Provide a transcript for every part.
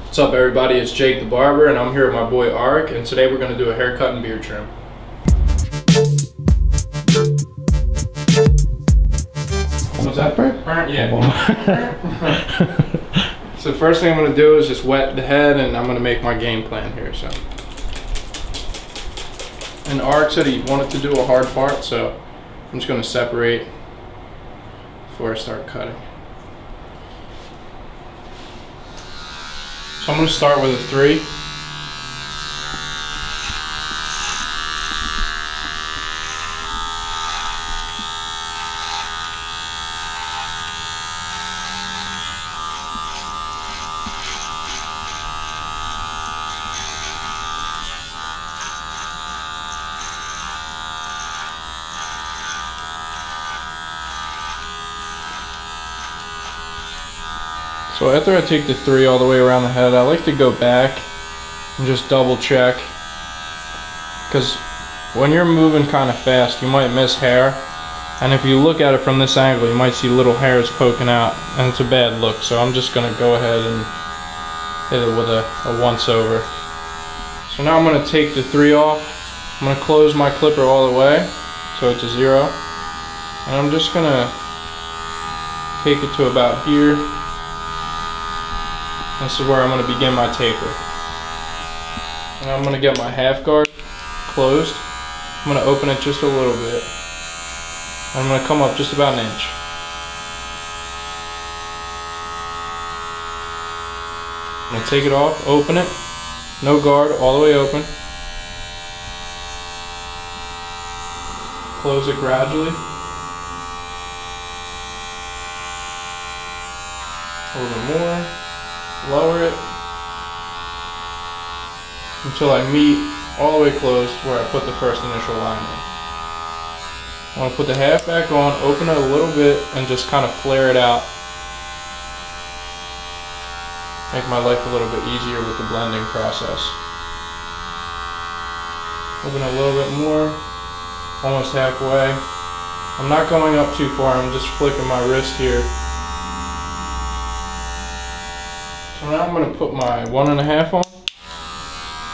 What's up everybody, it's Jake the Barber and I'm here with my boy Arik, and today we're going to do a haircut and beard trim. Was that burnt? Yeah. So the first thing I'm going to do is just wet the head and I'm going to make my game plan here. So, and Arik said he wanted to do a hard part, so I'm just going to separate before I start cutting. So I'm going to start with a 3. So after I take the 3 all the way around the head, I like to go back and just double check, because when you're moving kind of fast you might miss hair, and if you look at it from this angle you might see little hairs poking out and it's a bad look. So I'm just going to go ahead and hit it with a once over. So now I'm going to take the 3 off. I'm going to close my clipper all the way so it's a 0, and I'm just going to take it to about here. This is where I'm going to begin my taper. And I'm going to get my half guard closed. I'm going to open it just a little bit. I'm going to come up just about an inch. I'm going to take it off, open it, no guard, all the way open. Close it gradually. A little bit more. Lower it until I meet all the way close where I put the first initial line in. I want to put the half back on, open it a little bit, and just kind of flare it out. Make my life a little bit easier with the blending process. Open it a little bit more, almost halfway. I'm not going up too far, I'm just flicking my wrist here. So now I'm going to put my 1.5 on,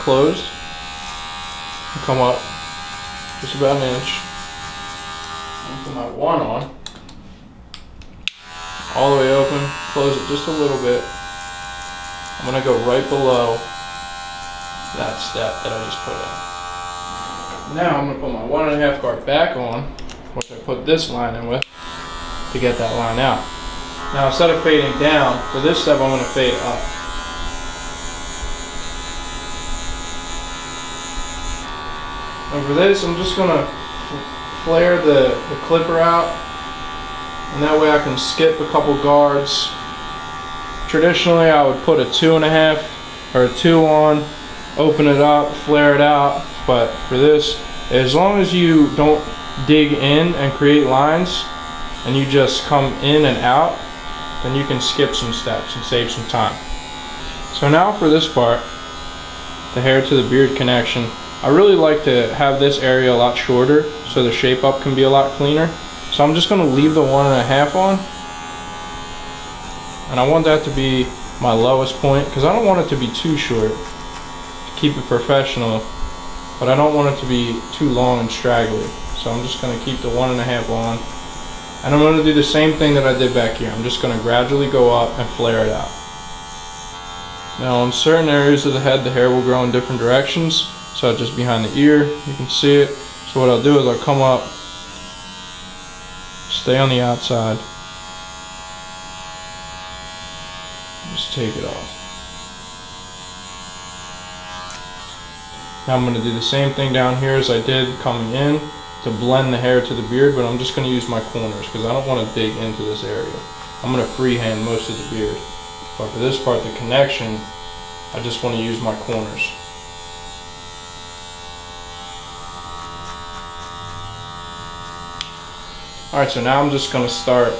closed, and come up just about an inch. And put my 1 on, all the way open, close it just a little bit. I'm going to go right below that step that I just put in. Now I'm going to put my 1.5 guard back on, which I put this line in with, to get that line out. Now instead of fading down, for this step I'm going to fade up. And for this I'm just going to flare the clipper out, and that way I can skip a couple guards. Traditionally I would put a 2.5 or a 2 on, open it up, flare it out, but for this, as long as you don't dig in and create lines and you just come in and out, then you can skip some steps and save some time. So now for this part, the hair to the beard connection, I really like to have this area a lot shorter so the shape up can be a lot cleaner. So I'm just going to leave the 1.5 on, and I want that to be my lowest point because I don't want it to be too short to keep it professional, but I don't want it to be too long and straggly. So I'm just going to keep the 1.5 on. And I'm going to do the same thing that I did back here. I'm just going to gradually go up and flare it out. Now in certain areas of the head the hair will grow in different directions, so just behind the ear you can see it. So what I'll do is I'll come up, stay on the outside, just take it off. Now I'm going to do the same thing down here as I did coming in, to blend the hair to the beard, but I'm just going to use my corners because I don't want to dig into this area. I'm going to freehand most of the beard, but for this part, the connection, I just want to use my corners. Alright, so now I'm just going to start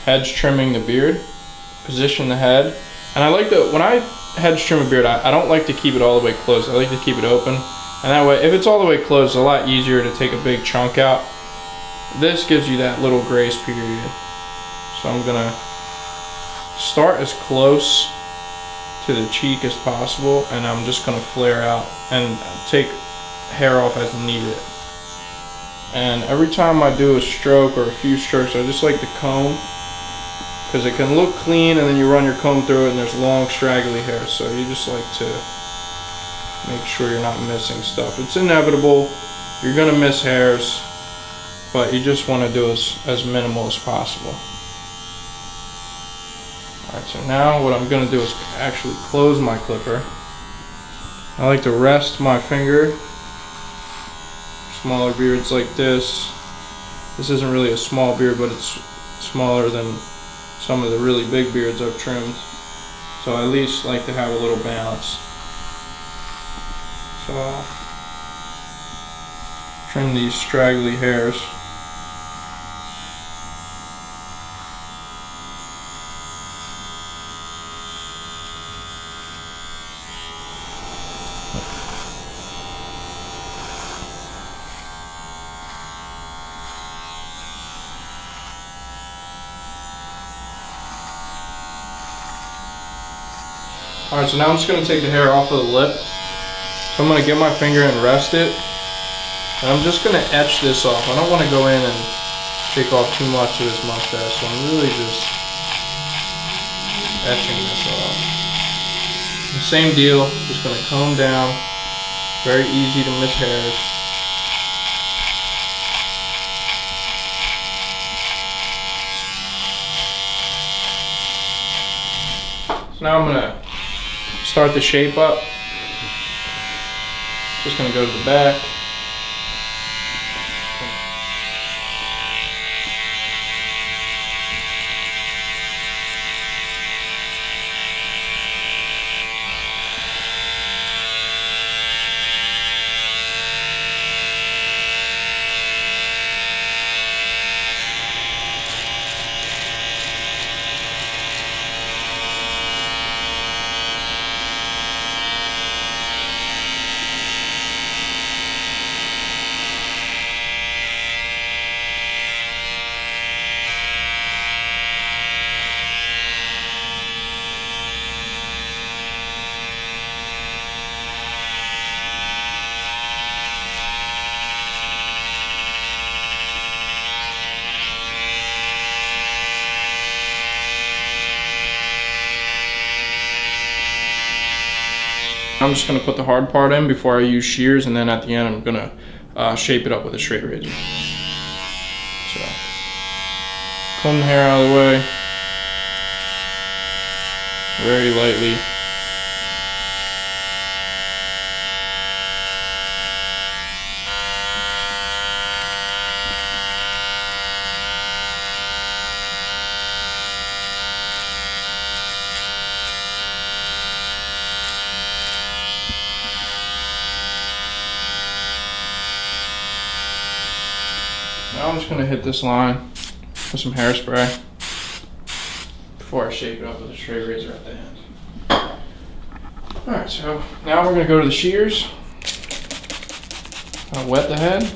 hedge trimming the beard, position the head, and I like to, when I hedge trim a beard, I don't like to keep it all the way closed. I like to keep it open. And that way, if it's all the way closed, it's a lot easier to take a big chunk out. This gives you that little grace period. So I'm gonna start as close to the cheek as possible, and I'm just going to flare out and take hair off as needed. And every time I do a stroke or a few strokes, I just like to comb, because it can look clean and then you run your comb through it and there's long straggly hair, so you just like to make sure you're not missing stuff. It's inevitable, you're going to miss hairs, but you just want to do as minimal as possible. Alright, so now what I'm going to do is actually close my clipper. I like to rest my finger. Smaller beards like this. This isn't really a small beard, but it's smaller than some of the really big beards I've trimmed. So I at least like to have a little balance. So I'll trim these straggly hairs. Alright, so now I'm just going to take the hair off of the lip. So I'm going to get my finger and rest it. And I'm just going to etch this off. I don't want to go in and take off too much of this mustache, so I'm really just etching this off. The same deal, just going to comb down. Very easy to miss hairs. So now I'm going to start the shape up. Just going to go to the back. I'm just going to put the hard part in before I use shears, and then at the end I'm going to shape it up with a straight razor. So, comb the hair out of the way, very lightly. Now I'm just going to hit this line with some hairspray before I shape it up with a straight razor at the end. Alright, so now we're going to go to the shears. I'll wet the head.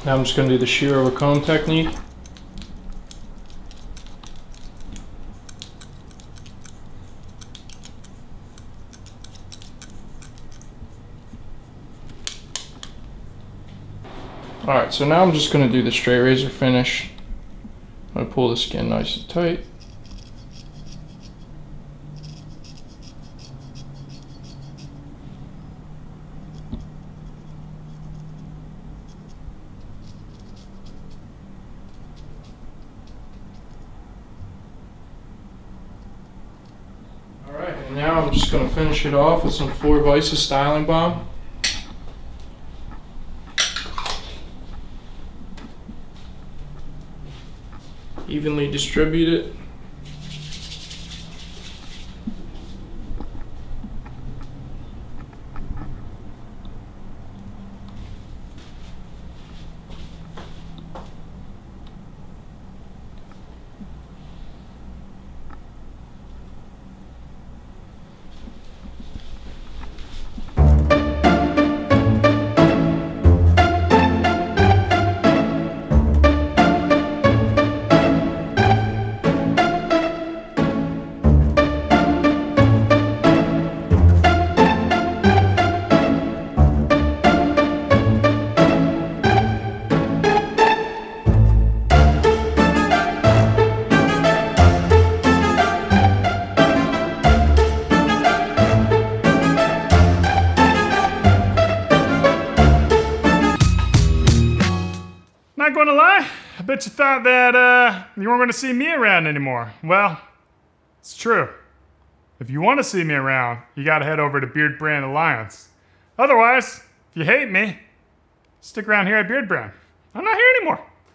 Now I'm just going to do the shear over comb technique. Alright, so now I'm just going to do the straight razor finish. I'm going to pull the skin nice and tight. Now I'm just going to finish it off with some 4 Vices styling balm. Evenly distribute it. bet you thought that you weren't going to see me around anymore. Well, it's true. If you want to see me around, you got to head over to Beardbrand Alliance. Otherwise, if you hate me, stick around here at Beardbrand. I'm not here anymore.